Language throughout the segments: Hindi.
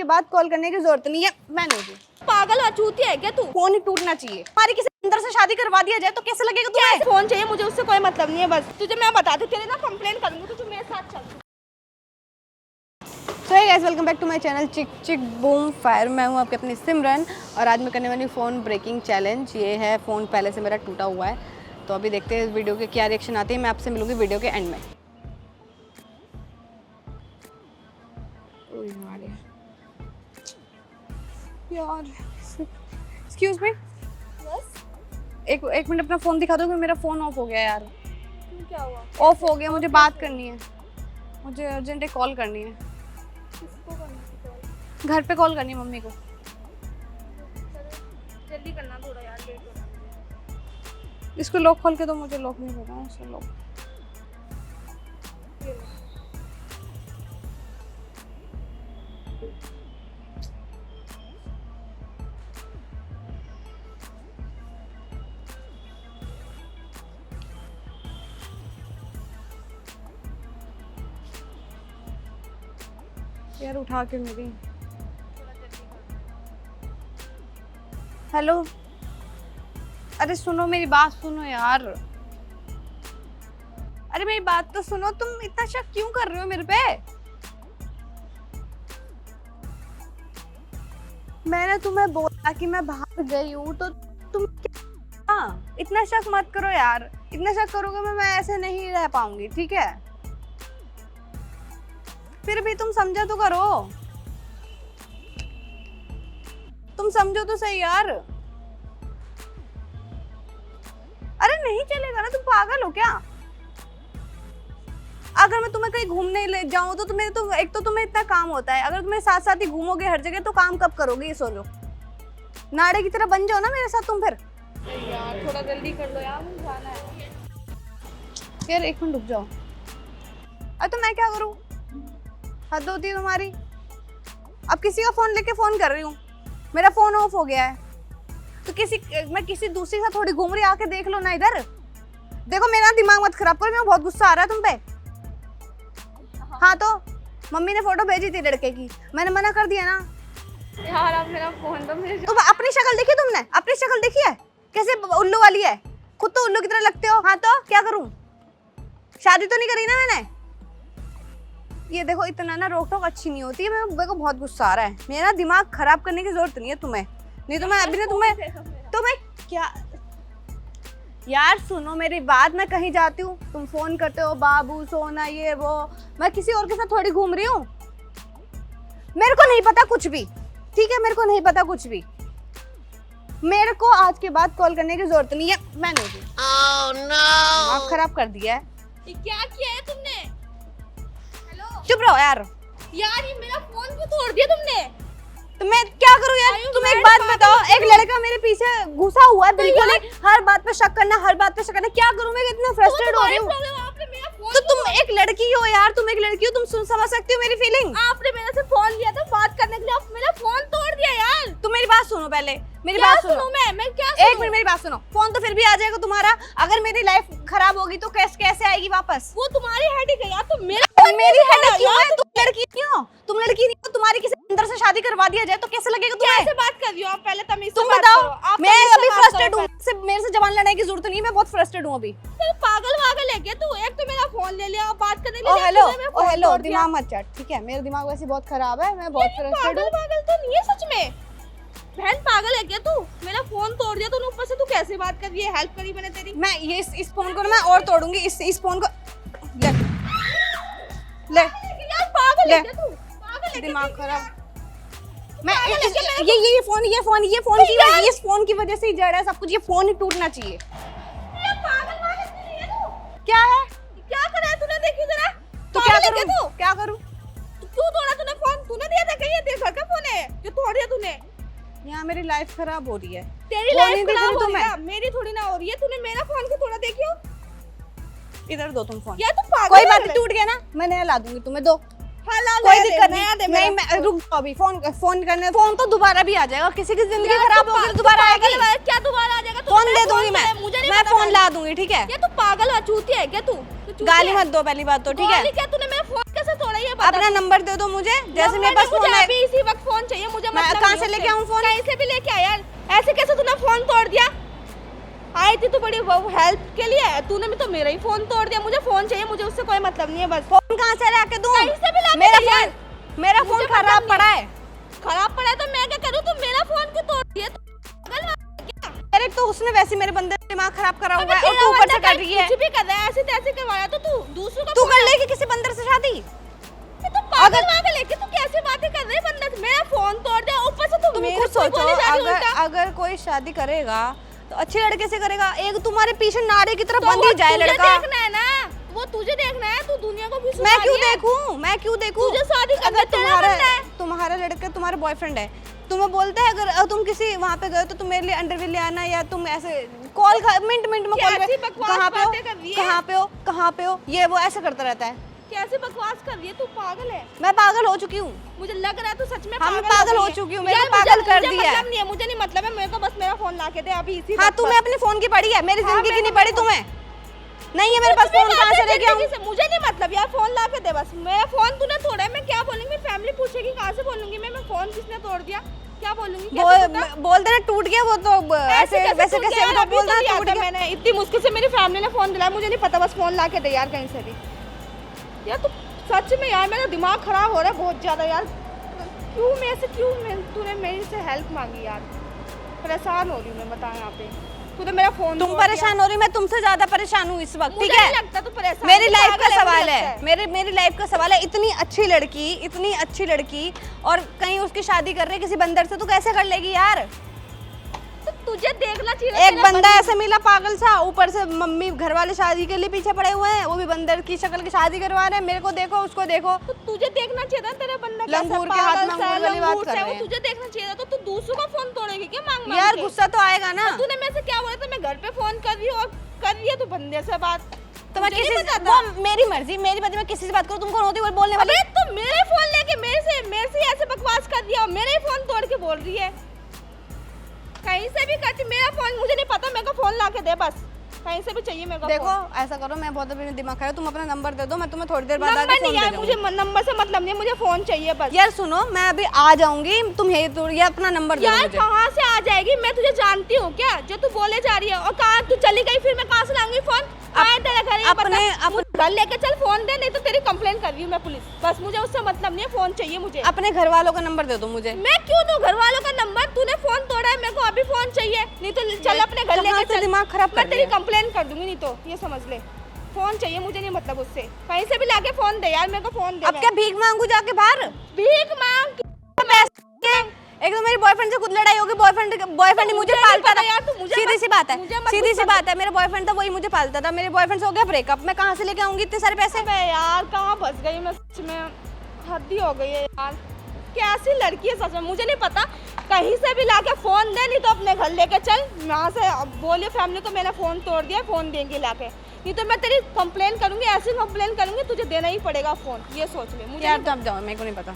के बाद कॉल करने की जरूरत नहीं है। मैं नहीं दूँ। पागल अछूती है क्या तू? फोन ही टूटना चाहिए। हमारी किसी अंदर से शादी करवा दिया जाए तो कैसे लगेगा तुम्हें? फोन चाहिए मुझे, उससे कोई मतलब नहीं है। बस तुझे मैं बता दूं, तेरे ना कंप्लेंट करूंगी, तुझे मेरे साथ चल। So hey guys, welcome back to my channel chick chick boom fire. मैं हूँ आपके अपनी सिमरन और आज मैं करने वाली फ़ोन ब्रेकिंग चैलेंज। ये है फ़ोन पहले से मेरा टूटा हुआ है, तो अभी देखते हैं इस वीडियो के क्या रिएक्शन आते हैं। मैं आपसे मिलूंगी वीडियो के एंड में। यार एक्सक्यूज मी, एक मिनट अपना फ़ोन दिखा दो कि मेरा फ़ोन ऑफ हो गया है। यार क्या हुआ? ऑफ हो गया, मुझे बात करनी है, मुझे अर्जेंट एक कॉल करनी है। किसको करनी थी कॉल? घर पे कॉल करनी है मम्मी को। जल्दी करना थोड़ा यार, लेट हो रहा है मुझे। इसको लॉक खोल के दो, मुझे लॉक नहीं पता है इसको लॉक। यार उठा के मेरी। हेलो, अरे सुनो मेरी बात सुनो यार। अरे मेरी बात तो सुनो, तुम इतना शक क्यों कर रहे हो मेरे पे? मैंने तुम्हें बोला कि मैं बाहर गई हूँ तो तुम हाँ, इतना शक मत करो यार। इतना शक करोगे मैं ऐसे नहीं रह पाऊंगी, ठीक है? फिर भी तुम समझो तो करो, तुम समझो तो सही यार। अरे नहीं चलेगा ना, तुम पागल हो क्या? अगर मैं तुम्हें कहीं घूमने ले जाऊं तो तुम्हें तो एक तो तुम्हें इतना काम होता है, अगर तुम्हें साथ साथ ही घूमोगे हर जगह तो काम कब करोगे? ये सोचो। नाड़े की तरह बन जाओ ना मेरे साथ तुम फिर। यार थोड़ा जल्दी कर लो यार, मुझे जाना है। यार एक मिनट रुक जाओ। अरे तो मैं क्या करूं? हद होती है तुम्हारी। अब किसी का फोन लेके फोन कर रही हूँ, मेरा फोन ऑफ हो गया है तो मैं किसी दूसरी के साथ थोड़ी घूम रही, आके देख लो ना इधर। देखो मेरा दिमाग मत खराब करो, मेरा बहुत गुस्सा आ रहा है तुम पे। हाँ तो मम्मी ने फोटो भेजी थी लड़के की, मैंने मना कर दिया ना। यार अब मेरा फोन तो मेरे। तुम अपनी शक्ल देखी? तुमने अपनी शक्ल देखी है कैसे उल्लू वाली है? खुद तो उल्लू की तरह लगते हो। हाँ तो क्या करूं? शादी तो नहीं करी ना मैंने। ये देखो, इतना ना रोक टोक अच्छी नहीं होती है। मेरे को बहुत गुस्सा आ रहा है। मेरा दिमाग खराब करने की जरूरत नहीं है तुम्हें, नहीं तो मैं अभी ना तुम्हें क्या। यार सुनो मेरी बात, मैं कहीं जाती हूँ तुम फोन करते हो बाबू सोना ये वो, मैं किसी और के साथ थोड़ी घूम रही हूँ। मेरे को नहीं पता कुछ भी, ठीक है? मेरे को नहीं पता कुछ भी। मेरे को आज के बाद कॉल करने की जरूरत नहीं है। मैं नहीं दूँ। Oh, no! आप खराब कर दिया है। ये क्या किया है तुमने? हेलो चुप रहो यार। यार, ये मेरा फोन क्यों तोड़ दिया तुमने? तो मैं क्या करूं यार? तुम एक बात बताओ, एक लड़का मेरे पीछे घुसा हुआ है बिल्कुल ही, हर बात पे शक करना, हर बात पे शक करना। क्या करूं मैं? इतना फ्रस्ट्रेट हो रही हूं। तो तुम एक लड़की हो यार, तुम एक लड़की हो, तुम समझ सकती हो मेरी फीलिंग। आपने मेरे से फोन लिया था बात करने के लिए, आप मेरा फोन तोड़ दिया यार। तुम मेरी बात सुनो पहले, मेरी बात सुनो। मैं क्या एक मिनट मेरी बात सुनो। फोन तो फिर भी आ जाएगा तुम्हारा, अगर मेरी लाइफ खराब होगी तो कैसे आएगी वापस? वो तुम्हारी हेडेक है यार, तुम मेरी हेडेक क्यों है? तुम लड़की नहीं हो, तुम लड़की नहीं हो। तुम्हारी किसी अंदर से शादी करवा दिया जाए तो कैसे लगेगा तुम्हें? कैसे बात कर रही हो आप? पहले तमीज से तुम बात बताओ। करो। मैं अभी फ्रस्ट्रेट हूँ, मेरे से जबान लड़ाने की जरूरत नहीं है, मैं बहुत फ्रस्ट्रेट हूँ अभी। पागल है क्या तू? एक तो मेरा फोन ले लिया, बात करने के ओ लिए। हेलो, दिमाग मत चाट, ठीक है? मेरा दिमाग वैसे बहुत खराब है, मैं बहुत फ्रस्ट्रेट हूँ। पागल तो नहीं है सच में। बहन पागल है क्या तू? मेरा फोन तोड़ दिया तूने, ऊपर से तू कैसे बात कर रही है? हेल्प करी मैंने तेरी। मैं ये इस फोन को ना मैं और तोड़ूंगी। इस फोन को ले यार पागल है क्या तू? पागल है क्या? दिमाग खराब। मैं ये फोन की इस फोन की वजह से ही जड़ है सब कुछ। ये फोन ही टूटना चाहिए। पागल नहीं है तू? क्या है? क्या करा है तूने? देखी जरा। तो क्या करूं? क्या करूं? क्यों तोड़ा तूने फोन? तूने दिया था क्या? ये तेरे घर का फोन है जो तोड़ दिया तूने? यहाँ मेरी लाइफ खराब हो रही है। तेरी लाइफ खराब हो रही है, मेरी थोड़ी ना हो रही है। तूने मेरा फोन क्यों तोड़ा? देखियो इधर दो तुम फोन। यार तू पागल। कोई बात नहीं, टूट गया ना, मैं नया ला दूंगी तुम्हें। दो कोई दिक्कत नहीं। मैं रुक जाओ अभी। फोन करने फोन तो दोबारा भी आ जाएगा। किसी की जिंदगी खराब होगी तो दोबारा आएगी। क्या दोबारा आ जाएगा? फोन दे दूंगी मैं फोन ला दूंगी, ठीक है? ये तू पागल अछूती है क्या तू? गाली मत दो पहली बात तो, ठीक है? क्या तूने मेरा फोन कैसे तोड़ा? ये अपना नंबर दे दो मुझे, जैसे मेरे पास फोन है। अभी इसी वक्त फोन कहाँ से लेके आऊँ फोन? कहीं से भी लेके आ यार, ऐसे कैसे तूने फोन तोड़ दिया? आई थी तू बड़ी वो हेल्प के लिए, तूने भी तो मेरा ही फोन तोड़ दिया। मुझे फोन चाहिए, मुझे उससे कोई मतलब नहीं है बस। फोन कहाँ से लाके दूँ? कहीं से भी लाके मेरा दे यार। फोन, मेरा फोन मुझे खराब मतलब पड़ा है। खराब पड़ा है तो मैं क्या करूँ? तू मेरा फोन क्यों तोड़ दिया? अरे तो उसने वैसे मेरे बंदे का दिमाग खराब करा हुआ है और तेरा तू ऊपर बंदा से कर रही है। कुछ भी कर रहा है, ऐसे तैसे करवाया तो तू दूसरों का तू फोन कर लेगी किसी बंदर से शादी? तो पागल वागल है कि तू कैसे बातें कर रही है? बंदा मेरा फोन तोड़ दिया, ऊपर से तू तुम मेरे खुद को सोचो, बोली जा रही है उल्टा। अगर कोई शादी करेगा तो अच्छे लड़के से करेगा। एक तुम्हारे पीछे नारे की तरफ तो बंद वो ही जाए तुझे लड़का। देखना है ना, वो तुझे देखना है, तू दुनिया को भी सुना मैं क्यों रही है। देखूं? मैं क्यों देखूं? तुझे शादी करना अगर तेरा बनना है। तुम्हारा लड़का तुम्हारा बॉयफ्रेंड है, तुम्हें बोलता है अगर तुम किसी वहाँ पे गए तो तुम मेरे लिए अंडरवेयर ले आना, या तुम ऐसे कॉल मिनट मिनट में कॉल कैसी बकवास कहाँ पे हो, बातें कर रही है? कहाँ पे हो, कहाँ पे हो, ये वो ऐसे करता रहता है। कैसे बकवास कर रही है? तू पागल है। मैं पागल हो चुकी हूँ। मुझे लग रहा है तू सच में हाँ, मैं पागल पागल हो गई है। चुकी हूँ, मेरे यार, को पागल कर मुझे दिया है। मतलब नहीं है, मुझे नहीं मतलब है, मेरे को बस मेरा फोन ला के दे अभी इसी हाँ, वक्त तुम्हें बस। अपनी फोन की पड़ी है, मेरी हाँ, जिंदगी की मेरे नहीं को पड़ी फोन- तुम्हें। नहीं है मेरे पास कुछ भी फोन, कहाँ बात से है लेके आऊँ? जिंदगी से, मुझे नहीं मतलब यार, फोन ला के दे बस। मेरा फोन तूने तोड़ा है, मैं क्या बोलूंगी? मेरी फैमिली पूछेगी, कहाँ से बोलूंगी मैं फोन किसने तोड़ दिया? क्या बोलूंगी? कैसे पता? बोलते ना टूट गया वो, तो ऐसे वैसे टूट कैसे गया? वो अभी बोलता तो है लिया टूट था गया। मैंने, इतनी मुश्किल से मेरी फैमिली ने फोन दिलाया, मुझे नहीं पता, बस फोन ला के दे यार कहीं से भी। यार तू सच में यार, मेरा दिमाग खराब हो रहा है बहुत ज्यादा यार। तूने मेरे से हेल्प मांगी यार? परेशान हो रही हूँ मैं, बता यहाँ पे। तूने मेरा फोन तुम तोड़ दिया। परेशान हो रही, मैं तुमसे ज्यादा परेशान हूँ इस वक्त, मुझे ठीक है? नहीं लगता तू परेशान मेरी है, लाइफ पागल का है, मुझे सवाल लगता है, मेरी लाइफ का सवाल है। इतनी अच्छी लड़की और कहीं उसकी शादी कर रही है किसी बंदर से, तो कैसे कर लेगी यार? तो तुझे देखना चाहिए। एक बंदा ऐसे मिला पागल सा, ऊपर से मम्मी घर वाले शादी के लिए पीछे पड़े हुए हैं, वो भी बंदर की शक्ल की शादी करवा रहे हैं। मेरे को देखो, उसको देखो। तो तुझे देखना चाहिए था, तेरा बंदा कैसा लंगूर के हाथ में पागल सा है, अंगूर वाली बात लंगूर कर सा है, रहे वो हैं। तुझे देखना चाहिए था। तो तू दूसरों का फोन तोड़ेगी क्या मांग मांग यार के? गुस्सा तो आएगा ना। तूने मेरे से क्या बोला था? मैं घर पे फोन कर रही हूँ और कर रही है तू बंदे से बात। तो मैं मुझे नहीं किसी पता था। वो मेरी मर्जी, मेरी बात, मैं किसी से बात करूँ? तुम कौन होती हो बोलने वाली? अबे तू मेरे फोन लेके मेरे से ऐसे बकवास कर दिया और मेरे ही फोन तोड़ के बोल रही है। कहीं से भी करती, मेरा फोन मुझे नहीं पता, मेरे को फोन ला के दे बस। कहीं से भी चाहिए मेरे को देखो फोन। ऐसा करो, मैं बहुत अभी दिमाग खराब है, तुम अपना नंबर दे दो, मैं तुम्हें थोड़ी देर बाद नंबर आके नहीं फोन दे यार, दूंगी। मुझे नंबर से मतलब नहीं है, मुझे फोन चाहिए बस। यार सुनो, मैं अभी आ जाऊंगी, तुम ये अपना नंबर दे दो यार मुझे। कहाँ से आ जाएगी? मैं तुझे जानती हूँ क्या जो तू बोले जा रही है? और कहाँ तू चली गई फिर मैं कहाँ से लाऊंगी फोन? कहाँ है तेरा घर? ये बता। मुझे घर लेके चल, फोन दे, नहीं तो तेरी कंप्लेंट कर रही हूँ मैं पुलिस। बस मुझे उससे मतलब नहीं है, फोन चाहिए मुझे। अपने घर वालों का नंबर दे दो मुझे। मैं क्यों दूं घर वालों का नंबर? तूने फोन तोड़ा है, मेरे को अभी फोन चाहिए, नहीं तो चल अपने घर कहाँ लेके से चल। दिमाग खराब कर मैं रही तेरी है? कंप्लेंट कर दूंगी, नहीं तो ये समझ ले। फोन चाहिए मुझे, नहीं मतलब उससे। कहीं से भी लाके फोन दे यार, मेरे को फोन दे। अब क्या भीख मांगू जाके बाहर? भीख मांग? एक तो मेरे बॉयफ्रेंड से खुद लड़ाई होगी, बॉयफ्रेंड ही मुझे पालता था यार, तू मुझे सीधी सी बात है, मुझे मत सीधी सी गुस्सा बात है। मेरा बॉयफ्रेंड था, वही मुझे पालता था। मेरे बॉयफ्रेंड से हो गया ब्रेकअप, मैं कहाँ से लेके आऊंगी इतने सारे पैसे? अबे यार कहाँ फंस गई मैं सच में, हद ही हो गई है यार। कैसी लड़की है सच में, मुझे नहीं पता। कहीं से भी लाके फोन दे, नहीं तो अपने घर लेके चल। वहाँ से बोलिए फैमिली को मैंने फोन तोड़ दिया, फोन देंगे लाके, नहीं तो मैं तेरी कंप्लेन करूंगी, ऐसी कंप्लेन करूंगी, तुझे देना ही पड़ेगा फोन। ये सोच ले। मुझे यार तब जाओ, मेरे को नहीं पता।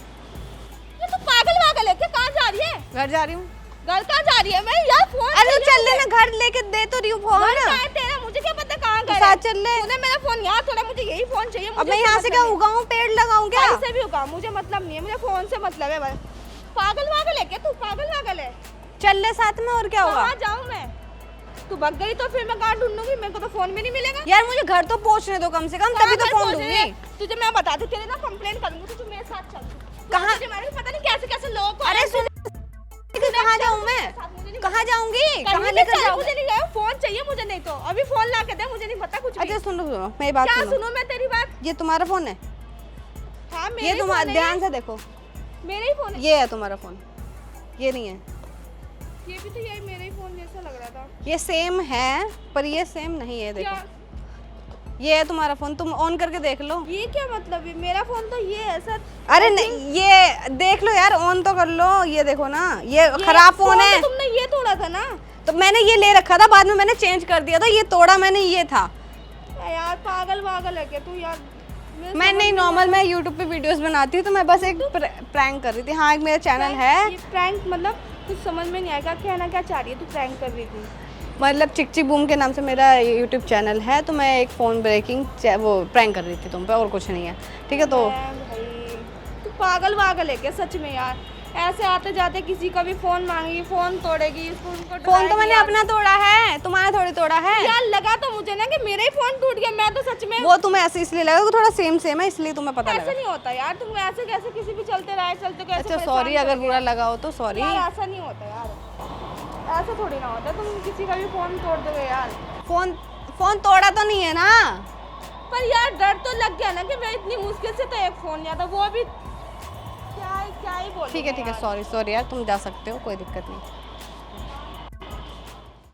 ये तो पागल वागल है क्या? कहाँ जा रही है? घर जा रही हूँ। घर कहाँ जा रही है? मैं यार फोन। अरे तो चल लेना, घर लेके दे तो रही हूँ फोन। घर कहाँ है तेरा? मुझे क्या पता कहाँ तो गया? साथ चल ले। तूने मेरा फोन यहाँ थोड़ा, मुझे यही फोन चाहिए। अब मैं यहाँ से क्या उगाऊं, पेड़ लगाऊं क्या? कहीं से भी उगा, मुझे मतलब नहीं है, मुझे फोन से मतलब है बस। पागल वागल है क्या तू? पागल वागल है? चल ले साथ में, और क्या होगा? कहाँ जाऊँ मैं? तू भाग गई तो फिर मैं कहाँ ढूंढूंगी? मेरे को तो फोन भी नहीं मिलेगा। यार मुझे घर तो पहुँचने दो कम से कम, तभी तो कहाँ फोन घर दूंगी। पहुंचे? तुझे मैं बताती, तेरे ना कंप्लेन करूंगी, तो तू मेरे साथ चल। कहाँ? तुझे मैंने पता नहीं कैसे कैसे लोगों को। अरे सुन, कहाँ जाऊँ मैं? कहाँ जाऊंगी? कहाँ लेकर जाओगे? मुझे नहीं गया, फोन चाहिए मुझे, नहीं तो अभी फोन ला के दे, मुझे नहीं पता कुछ भी। अच्छा सुनो सुनो, मेरी बात क्या सुनो। सुनो मैं तेरी बात? ये तुम्हारा फोन है? हाँ मेरे ये ही तुम्हारा, फोन है। ध्यान से देखो, मेरे ही फोन है। ये है तुम्हारा फोन, ये नहीं है। ये भी तो यही मेरा ही फोन जैसा लग रहा था। ये सेम है पर ये सेम नहीं है। देखो क्या? ये है तुम्हारा फोन, तुम ऑन करके देख लो। ये क्या मतलब है? मेरा फोन तो ये है सर। अरे नहीं, ये देख लो यार, ऑन तो कर लो। ये देखो ना, ये खराब फोन है। तो तुमने ये तोड़ा था ना? तो मैंने ये ले रखा था, बाद में मैंने चेंज कर दिया था। ये तोड़ा मैंने, ये था। यार पागल वागल है क्या तू यार? मैं नहीं, नॉर्मल मैं यूट्यूब पे वीडियोस बनाती हूँ, तो मैं बस एक प्रैंक कर रही थी। हाँ, एक मेरा चैनल है। ये प्रैंक मतलब कुछ समझ में नहीं आएगा, कहना क्या चाह रही है? तू प्रैंक कर रही थी मतलब चिक चिक बूम के नाम से मेरा यूट्यूब चैनल है, तो मैं एक फ़ोन ब्रेकिंग वो प्रैंक कर रही थी तुम पे, और कुछ नहीं है, ठीक है? तो भाई तू पागल वागल है क्या सच में यार? ऐसे आते जाते किसी का भी फोन मांगी, फोन तोड़ेगी, उनको फोन तो मैंने अपना तोड़ा है, तुम्हारा थोड़ी तोड़ा है। यार लगा तो मुझे ना कि मेरा ही फोन टूट गया, मैं तो सच में। वो तुम्हें ऐसे इसलिए लगा कि थोड़ा सेम सेम है इसलिए तुम्हें पता ऐसे लगा। नहीं होता यार, तुम ऐसे कैसे किसी भी चलते रहे, चलते कैसे अच्छा परेशान सॉरी अगर करोगे? बुरा लगा हो तो सॉरी। यार ऐसा नहीं होता यार, ऐसा थोड़ी ना होता, तुम किसी का भी फोन तोड़ दोगे यार। फोन तोड़ा तो नहीं है ना। पर यार डर तो लग गया ना कि मैं इतनी मुश्किल से तो एक फोन लिया था, वो भी क्या ही बोलूं ठीक है मैं यार। सॉरी सॉरी यार, तुम जा सकते हो, कोई दिक्कत नहीं।